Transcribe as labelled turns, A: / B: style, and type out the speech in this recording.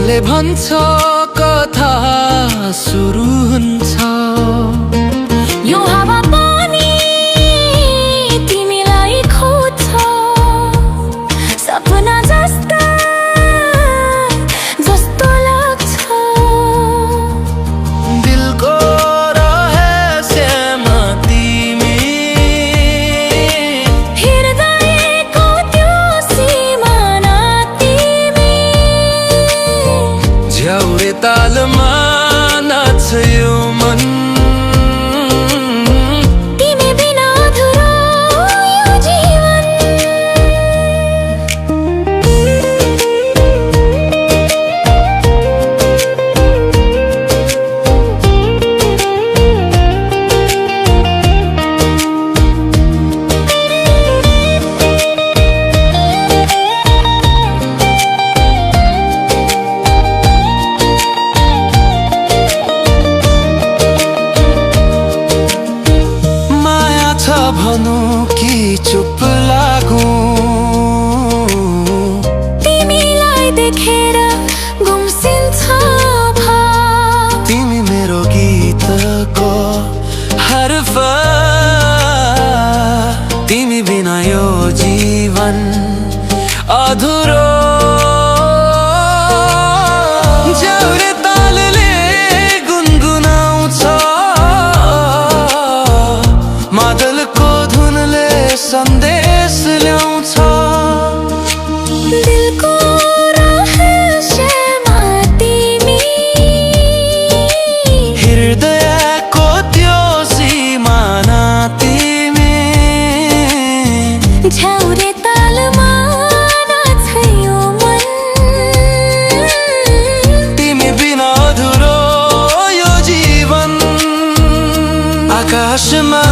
A: कसले भन्छ कथा सुरु हुन्छ।
B: यो हावा पनि तिमीलाई खोज्छ, सपना जस्तो लाग्छ।
A: दिलको रहस्यमा तिमी,
B: हृदयको त्यो सिमाना तिमी।
A: झ्याउरे तालमा नाच्छ यो मन,
B: तिमी बिना अधुरो यो जीवन।
A: भनौँ कि चुप लागौँ,
B: तिमीलाई देखेर गुम्सिन्छ भाव।
A: तिमी मेरो गीतको हर्फ, तिमी बिना यो जीवन अधुरो। झ्याउरे तालले गुनगुनाउँछ, मादलको धुनले सन्देश ल्याउँछ।
B: दिलको रहस्यमा तिमी,
A: हृदयको त्यो सिमाना तिमी।
B: झ्याउरे तालमा नाच्छ यो मन,
A: तिमी बिना अधुरो यो जीवन। आकाशमा